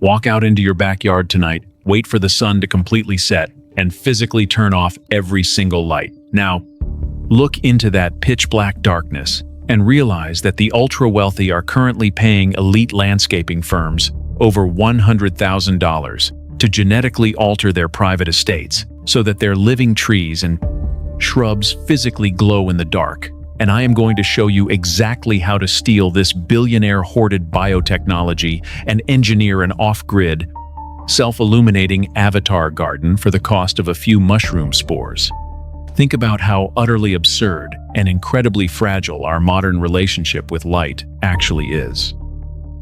Walk out into your backyard tonight, wait for the sun to completely set, and physically turn off every single light. Now, look into that pitch-black darkness and realize that the ultra-wealthy are currently paying elite landscaping firms over $100,000 to genetically alter their private estates so that their living trees and shrubs physically glow in the dark. And I am going to show you exactly how to steal this billionaire-hoarded biotechnology and engineer an off-grid, self-illuminating avatar garden for the cost of a few mushroom spores. Think about how utterly absurd and incredibly fragile our modern relationship with light actually is.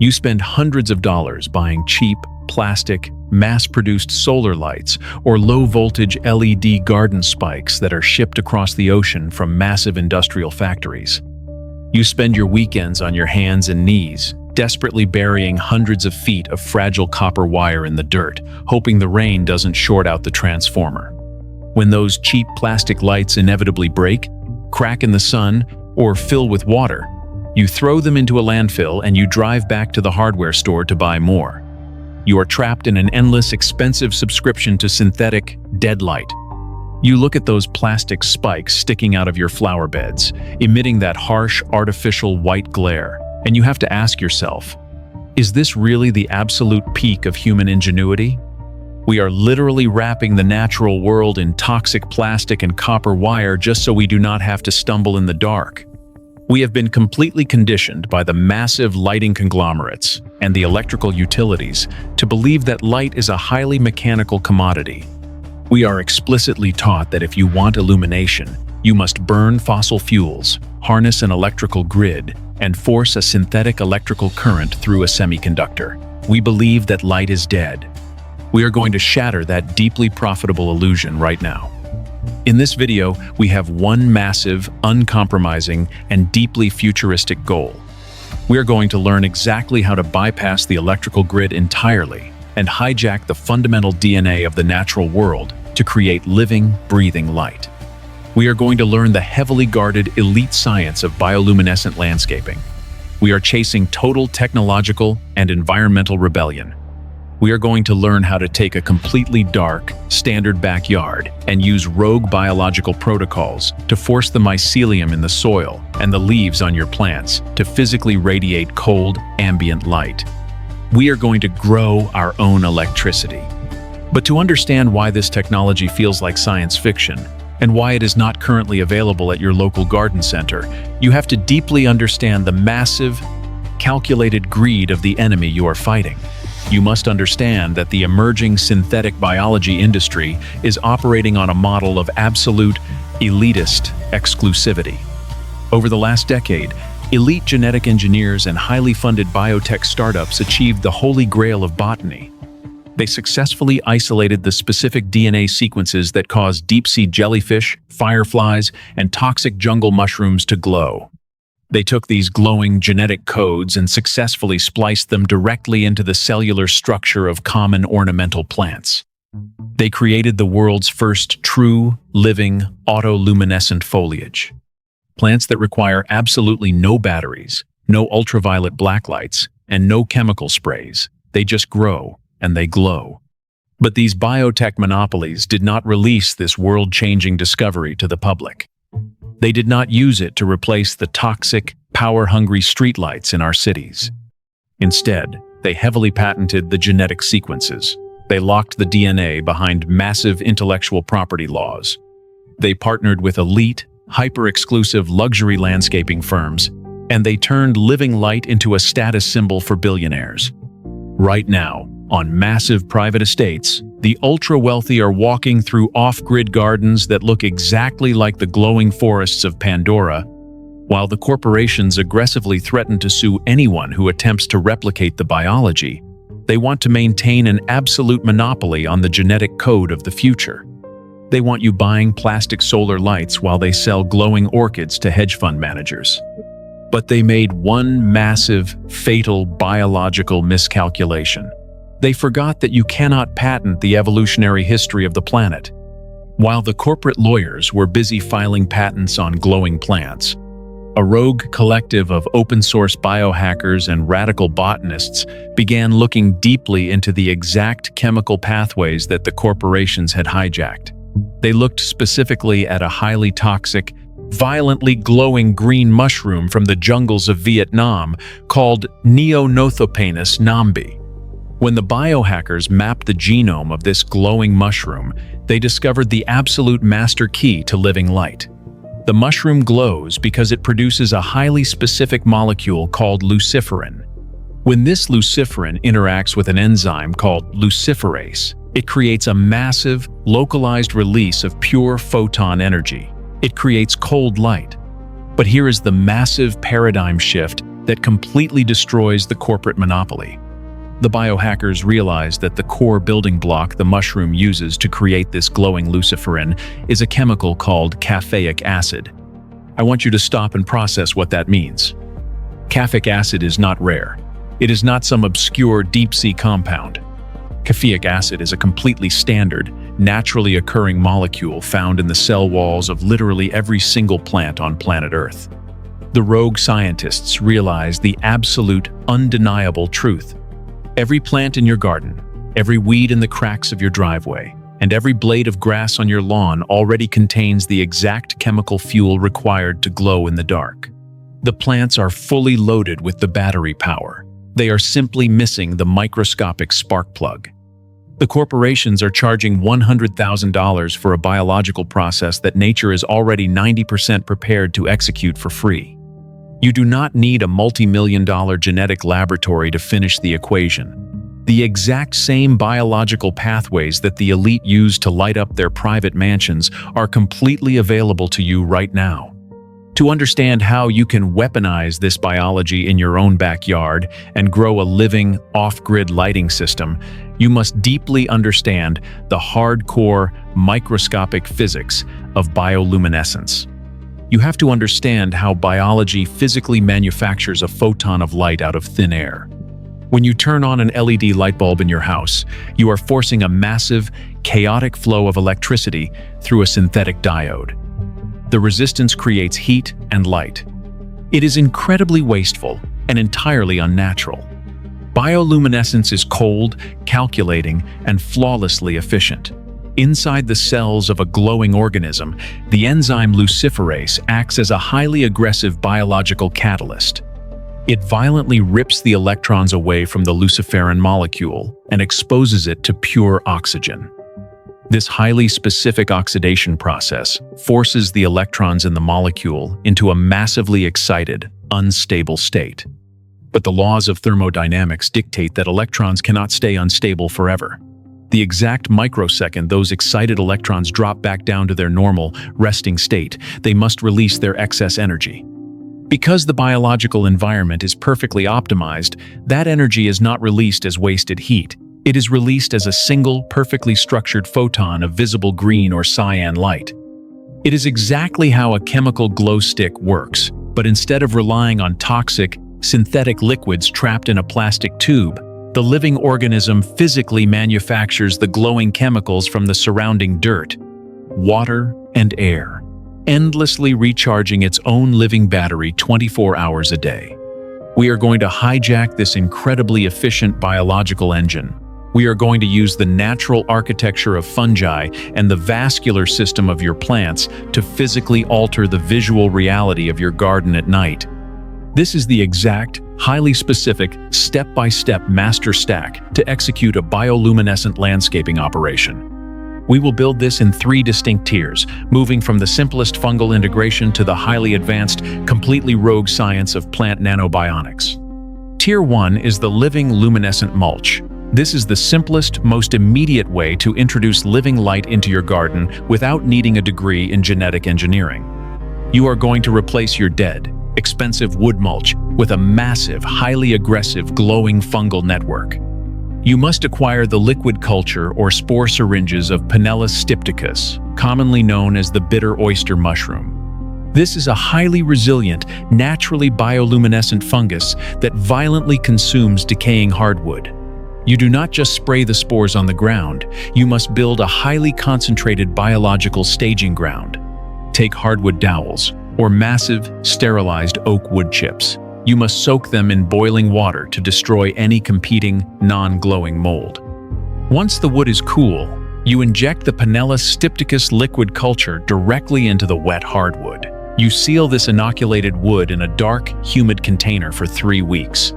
You spend hundreds of dollars buying cheap, plastic, mass-produced solar lights or low-voltage LED garden spikes that are shipped across the ocean from massive industrial factories. You spend your weekends on your hands and knees, desperately burying hundreds of feet of fragile copper wire in the dirt, hoping the rain doesn't short out the transformer. When those cheap plastic lights inevitably break, crack in the sun, or fill with water, you throw them into a landfill and you drive back to the hardware store to buy more. You are trapped in an endless, expensive subscription to synthetic, dead light. You look at those plastic spikes sticking out of your flower beds, emitting that harsh, artificial white glare, and you have to ask yourself, is this really the absolute peak of human ingenuity? We are literally wrapping the natural world in toxic plastic and copper wire just so we do not have to stumble in the dark. We have been completely conditioned by the massive lighting conglomerates and the electrical utilities to believe that light is a highly mechanical commodity. We are explicitly taught that if you want illumination, you must burn fossil fuels, harness an electrical grid, and force a synthetic electrical current through a semiconductor. We believe that light is dead. We are going to shatter that deeply profitable illusion right now. In this video, we have one massive, uncompromising, and deeply futuristic goal. We are going to learn exactly how to bypass the electrical grid entirely and hijack the fundamental DNA of the natural world to create living, breathing light. We are going to learn the heavily guarded elite science of bioluminescent landscaping. We are chasing total technological and environmental rebellion. We are going to learn how to take a completely dark, standard backyard and use rogue biological protocols to force the mycelium in the soil and the leaves on your plants to physically radiate cold, ambient light. We are going to grow our own electricity. But to understand why this technology feels like science fiction and why it is not currently available at your local garden center, you have to deeply understand the massive, calculated greed of the enemy you are fighting. You must understand that the emerging synthetic biology industry is operating on a model of absolute, elitist exclusivity. Over the last decade, elite genetic engineers and highly funded biotech startups achieved the holy grail of botany. They successfully isolated the specific DNA sequences that cause deep-sea jellyfish, fireflies, and toxic jungle mushrooms to glow. They took these glowing genetic codes and successfully spliced them directly into the cellular structure of common ornamental plants. They created the world's first true, living, autoluminescent foliage. Plants that require absolutely no batteries, no ultraviolet blacklights, and no chemical sprays. They just grow, and they glow. But these biotech monopolies did not release this world-changing discovery to the public. They did not use it to replace the toxic, power-hungry streetlights in our cities. Instead, they heavily patented the genetic sequences. They locked the DNA behind massive intellectual property laws. They partnered with elite, hyper-exclusive luxury landscaping firms, and they turned living light into a status symbol for billionaires. Right now, on massive private estates, the ultra-wealthy are walking through off-grid gardens that look exactly like the glowing forests of Pandora, while the corporations aggressively threaten to sue anyone who attempts to replicate the biology. They want to maintain an absolute monopoly on the genetic code of the future. They want you buying plastic solar lights while they sell glowing orchids to hedge fund managers. But they made one massive, fatal biological miscalculation. They forgot that you cannot patent the evolutionary history of the planet. While the corporate lawyers were busy filing patents on glowing plants, A rogue collective of open-source biohackers and radical botanists began looking deeply into the exact chemical pathways that the corporations had hijacked. They looked specifically at a highly toxic, violently glowing green mushroom from the jungles of Vietnam called Neonothopanus nambi. When the biohackers mapped the genome of this glowing mushroom, they discovered the absolute master key to living light. The mushroom glows because it produces a highly specific molecule called luciferin. When this luciferin interacts with an enzyme called luciferase, it creates a massive, localized release of pure photon energy. It creates cold light. But here is the massive paradigm shift that completely destroys the corporate monopoly. The biohackers realized that the core building block the mushroom uses to create this glowing luciferin is a chemical called caffeic acid. I want you to stop and process what that means. Caffeic acid is not rare. It is not some obscure deep-sea compound. Caffeic acid is a completely standard, naturally occurring molecule found in the cell walls of literally every single plant on planet Earth. The rogue scientists realized the absolute, undeniable truth. Every plant in your garden, every weed in the cracks of your driveway, and every blade of grass on your lawn already contains the exact chemical fuel required to glow in the dark. The plants are fully loaded with the battery power. They are simply missing the microscopic spark plug. The corporations are charging $100,000 for a biological process that nature is already 90% prepared to execute for free. You do not need a multi-million-dollar genetic laboratory to finish the equation. The exact same biological pathways that the elite use to light up their private mansions are completely available to you right now. To understand how you can weaponize this biology in your own backyard and grow a living, off-grid lighting system, you must deeply understand the hardcore, microscopic physics of bioluminescence. You have to understand how biology physically manufactures a photon of light out of thin air. When you turn on an LED light bulb in your house, you are forcing a massive, chaotic flow of electricity through a synthetic diode. The resistance creates heat and light. It is incredibly wasteful and entirely unnatural. Bioluminescence is cold, calculating, and flawlessly efficient. Inside the cells of a glowing organism, the enzyme luciferase acts as a highly aggressive biological catalyst. It violently rips the electrons away from the luciferin molecule and exposes it to pure oxygen. This highly specific oxidation process forces the electrons in the molecule into a massively excited, unstable state. But the laws of thermodynamics dictate that electrons cannot stay unstable forever. The exact microsecond those excited electrons drop back down to their normal, resting state, they must release their excess energy. Because the biological environment is perfectly optimized, that energy is not released as wasted heat. It is released as a single, perfectly structured photon of visible green or cyan light. It is exactly how a chemical glow stick works, but instead of relying on toxic, synthetic liquids trapped in a plastic tube, the living organism physically manufactures the glowing chemicals from the surrounding dirt, water, and air, endlessly recharging its own living battery 24 hours a day. We are going to hijack this incredibly efficient biological engine. We are going to use the natural architecture of fungi and the vascular system of your plants to physically alter the visual reality of your garden at night. This is the exact, highly specific, step-by-step master stack to execute a bioluminescent landscaping operation. We will build this in 3 distinct tiers, moving from the simplest fungal integration to the highly advanced, completely rogue science of plant nanobionics. Tier 1 is the living luminescent mulch. This is the simplest, most immediate way to introduce living light into your garden without needing a degree in genetic engineering. You are going to replace your dead, expensive wood mulch with a massive, highly aggressive, glowing fungal network. You must acquire the liquid culture or spore syringes of Panellus stipticus, commonly known as the bitter oyster mushroom. This is a highly resilient, naturally bioluminescent fungus that violently consumes decaying hardwood. You do not just spray the spores on the ground, you must build a highly concentrated biological staging ground. Take hardwood dowels, or massive, sterilized oak wood chips. You must soak them in boiling water to destroy any competing, non-glowing mold. Once the wood is cool, you inject the Panellus stipticus liquid culture directly into the wet hardwood. You seal this inoculated wood in a dark, humid container for 3 weeks.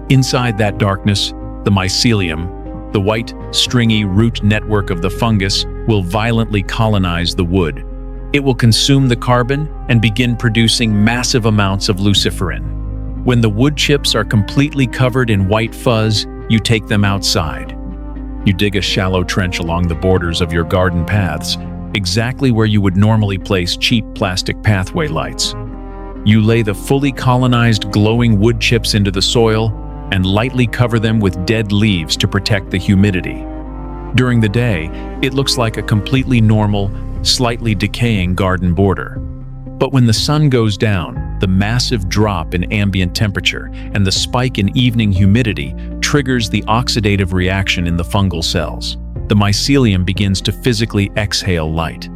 Inside that darkness, the mycelium, the white, stringy root network of the fungus, will violently colonize the wood. It will consume the carbon and begin producing massive amounts of luciferin. When the wood chips are completely covered in white fuzz, you take them outside. You dig a shallow trench along the borders of your garden paths, exactly where you would normally place cheap plastic pathway lights. You lay the fully colonized glowing wood chips into the soil and lightly cover them with dead leaves to protect the humidity. During the day, it looks like a completely normal, slightly decaying garden border. But when the sun goes down, the massive drop in ambient temperature and the spike in evening humidity triggers the oxidative reaction in the fungal cells. The mycelium begins to physically exhale light.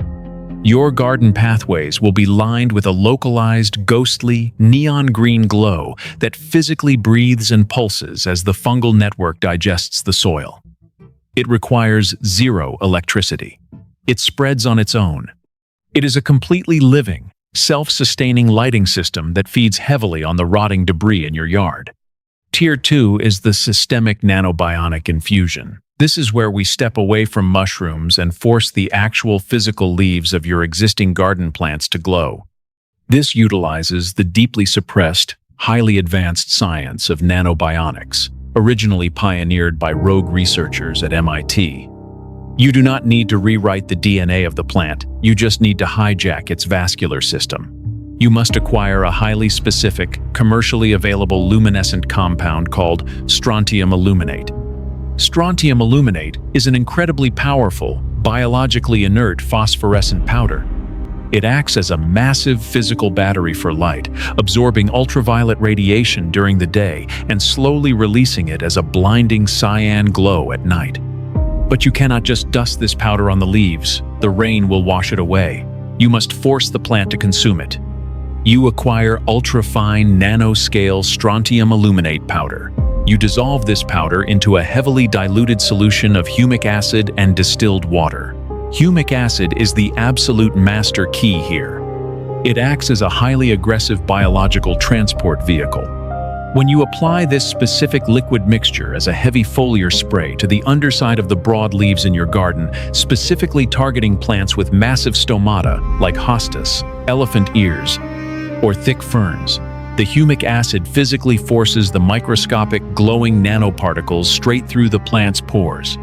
Your garden pathways will be lined with a localized, ghostly, neon green glow that physically breathes and pulses as the fungal network digests the soil. It requires zero electricity. It spreads on its own. It is a completely living, self-sustaining lighting system that feeds heavily on the rotting debris in your yard. Tier 2 is the systemic nanobionic infusion. This is where we step away from mushrooms and force the actual physical leaves of your existing garden plants to glow. This utilizes the deeply suppressed, highly advanced science of nanobionics, originally pioneered by rogue researchers at MIT. You do not need to rewrite the DNA of the plant, you just need to hijack its vascular system. You must acquire a highly specific, commercially available luminescent compound called Strontium Aluminate. Strontium Aluminate is an incredibly powerful, biologically inert phosphorescent powder. It acts as a massive physical battery for light, absorbing ultraviolet radiation during the day and slowly releasing it as a blinding cyan glow at night. But you cannot just dust this powder on the leaves. The rain will wash it away. You must force the plant to consume it. You acquire ultra-fine nanoscale Strontium Aluminate powder. You dissolve this powder into a heavily diluted solution of humic acid and distilled water. Humic acid is the absolute master key here. It acts as a highly aggressive biological transport vehicle. When you apply this specific liquid mixture as a heavy foliar spray to the underside of the broad leaves in your garden, specifically targeting plants with massive stomata like hostas, elephant ears, or thick ferns, the humic acid physically forces the microscopic glowing nanoparticles straight through the plant's pores.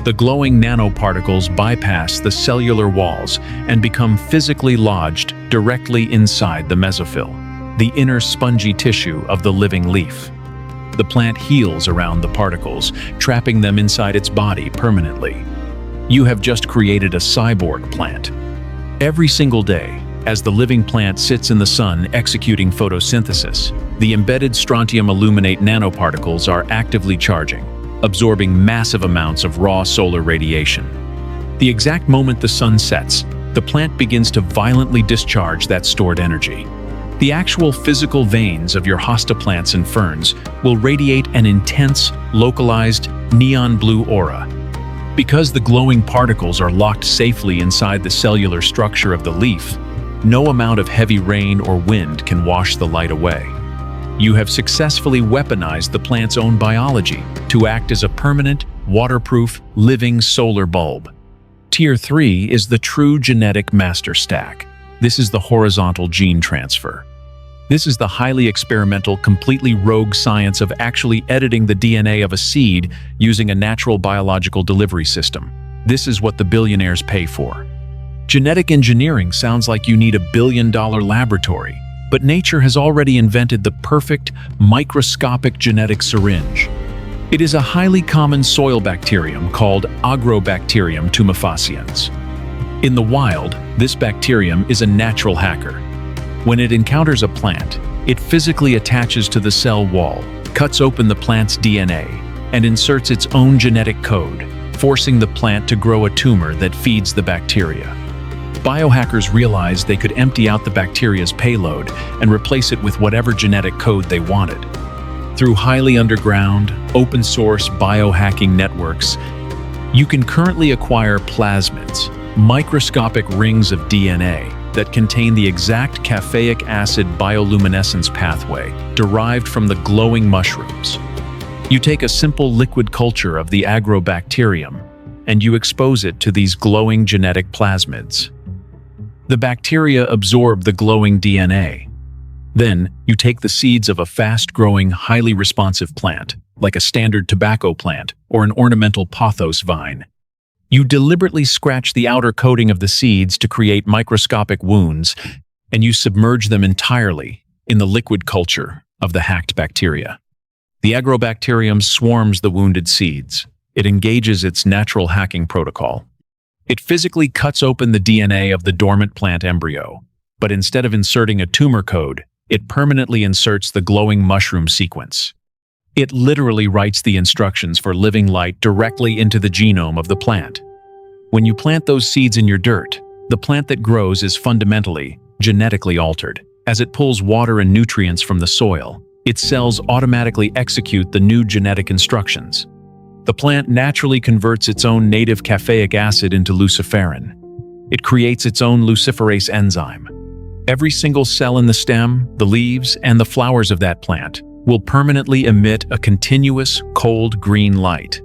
The glowing nanoparticles bypass the cellular walls and become physically lodged directly inside the mesophyll, the inner spongy tissue of the living leaf. The plant heals around the particles, trapping them inside its body permanently. You have just created a cyborg plant. Every single day, as the living plant sits in the sun executing photosynthesis, the embedded Strontium Aluminate nanoparticles are actively charging, absorbing massive amounts of raw solar radiation. The exact moment the sun sets, the plant begins to violently discharge that stored energy. The actual physical veins of your hosta plants and ferns will radiate an intense, localized, neon blue aura. Because the glowing particles are locked safely inside the cellular structure of the leaf, no amount of heavy rain or wind can wash the light away. You have successfully weaponized the plant's own biology to act as a permanent, waterproof, living solar bulb. Tier 3 is the true genetic master stack. This is the horizontal gene transfer. This is the highly experimental, completely rogue science of actually editing the DNA of a seed using a natural biological delivery system. This is what the billionaires pay for. Genetic engineering sounds like you need $1 billion laboratory, but nature has already invented the perfect, microscopic genetic syringe. It is a highly common soil bacterium called Agrobacterium tumefaciens. In the wild, this bacterium is a natural hacker. When it encounters a plant, it physically attaches to the cell wall, cuts open the plant's DNA, and inserts its own genetic code, forcing the plant to grow a tumor that feeds the bacteria. Biohackers realized they could empty out the bacteria's payload and replace it with whatever genetic code they wanted. Through highly underground, open-source biohacking networks, you can currently acquire plasmids, microscopic rings of DNA that contain the exact caffeic acid bioluminescence pathway derived from the glowing mushrooms. You take a simple liquid culture of the Agrobacterium and you expose it to these glowing genetic plasmids. The bacteria absorb the glowing DNA. Then, you take the seeds of a fast-growing, highly responsive plant, like a standard tobacco plant or an ornamental pothos vine. You deliberately scratch the outer coating of the seeds to create microscopic wounds, and you submerge them entirely in the liquid culture of the hacked bacteria. The Agrobacterium swarms the wounded seeds. It engages its natural hacking protocol. It physically cuts open the DNA of the dormant plant embryo, but instead of inserting a tumor code, it permanently inserts the glowing mushroom sequence. It literally writes the instructions for living light directly into the genome of the plant. When you plant those seeds in your dirt, the plant that grows is fundamentally, genetically altered. As it pulls water and nutrients from the soil, its cells automatically execute the new genetic instructions. The plant naturally converts its own native caffeic acid into luciferin. It creates its own luciferase enzyme. Every single cell in the stem, the leaves, and the flowers of that plant will permanently emit a continuous, cold green light.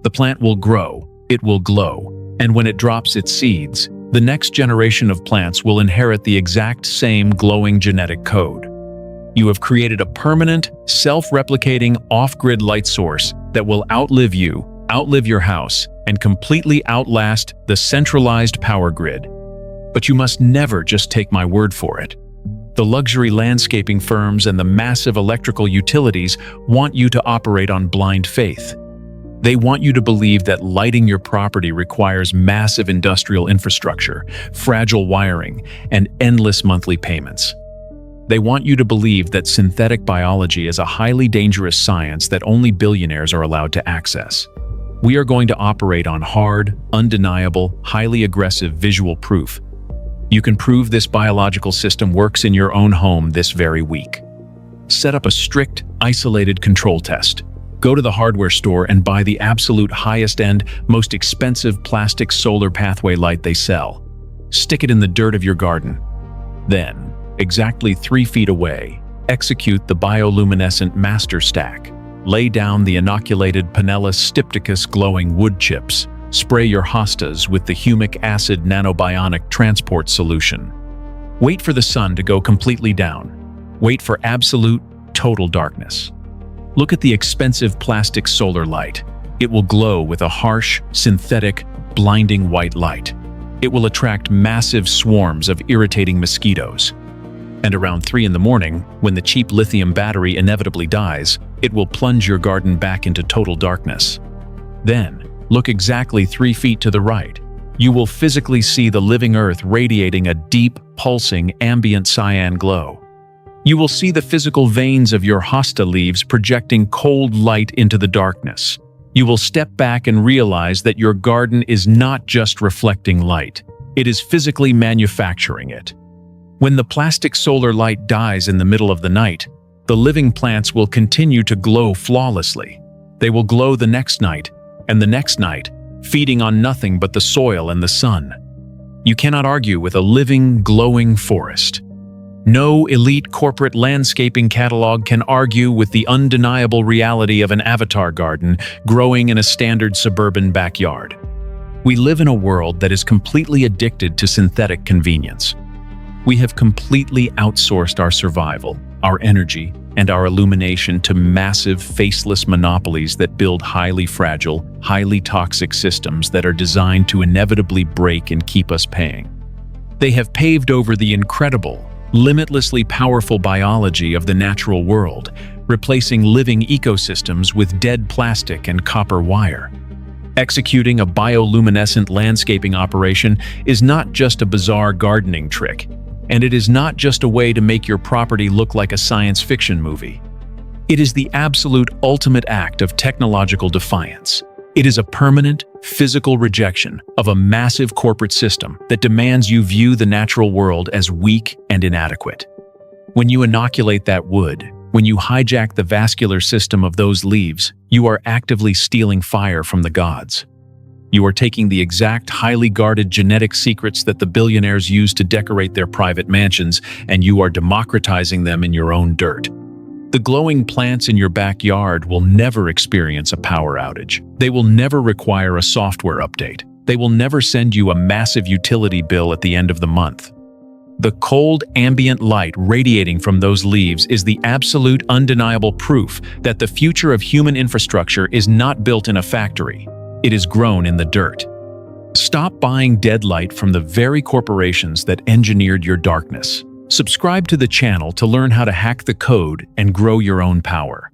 The plant will grow, it will glow, and when it drops its seeds, the next generation of plants will inherit the exact same glowing genetic code. You have created a permanent, self-replicating, off-grid light source that will outlive you, outlive your house, and completely outlast the centralized power grid. But you must never just take my word for it. The luxury landscaping firms and the massive electrical utilities want you to operate on blind faith. They want you to believe that lighting your property requires massive industrial infrastructure, fragile wiring, and endless monthly payments. They want you to believe that synthetic biology is a highly dangerous science that only billionaires are allowed to access. We are going to operate on hard, undeniable, highly aggressive visual proof. You can prove this biological system works in your own home this very week. Set up a strict, isolated control test. Go to the hardware store and buy the absolute highest-end, most expensive plastic solar pathway light they sell. Stick it in the dirt of your garden. Then, exactly 3 feet away, execute the bioluminescent master stack. Lay down the inoculated Panellus stipticus glowing wood chips. Spray your hostas with the humic acid nanobionic transport solution. Wait for the sun to go completely down. Wait for absolute, total darkness. Look at the expensive plastic solar light. It will glow with a harsh, synthetic, blinding white light. It will attract massive swarms of irritating mosquitoes. And around 3 in the morning, when the cheap lithium battery inevitably dies, it will plunge your garden back into total darkness. Then, look exactly 3 feet to the right. You will physically see the living earth radiating a deep, pulsing, ambient cyan glow. You will see the physical veins of your hosta leaves projecting cold light into the darkness. You will step back and realize that your garden is not just reflecting light. It is physically manufacturing it. When the plastic solar light dies in the middle of the night, the living plants will continue to glow flawlessly. They will glow the next night, and the next night, feeding on nothing but the soil and the sun. You cannot argue with a living, glowing forest. No elite corporate landscaping catalog can argue with the undeniable reality of an avatar garden growing in a standard suburban backyard. We live in a world that is completely addicted to synthetic convenience. We have completely outsourced our survival, our energy, and our illumination to massive, faceless monopolies that build highly fragile, highly toxic systems that are designed to inevitably break and keep us paying. They have paved over the incredible, limitlessly powerful biology of the natural world, replacing living ecosystems with dead plastic and copper wire. Executing a bioluminescent landscaping operation is not just a bizarre gardening trick, and it is not just a way to make your property look like a science fiction movie. It is the absolute ultimate act of technological defiance. It is a permanent, physical rejection of a massive corporate system that demands you view the natural world as weak and inadequate. When you inoculate that wood, when you hijack the vascular system of those leaves, you are actively stealing fire from the gods. You are taking the exact highly guarded genetic secrets that the billionaires use to decorate their private mansions, and you are democratizing them in your own dirt. The glowing plants in your backyard will never experience a power outage. They will never require a software update. They will never send you a massive utility bill at the end of the month. The cold, ambient light radiating from those leaves is the absolute, undeniable proof that the future of human infrastructure is not built in a factory. It is grown in the dirt. Stop buying dead light from the very corporations that engineered your darkness. Subscribe to the channel to learn how to hack the code and grow your own power.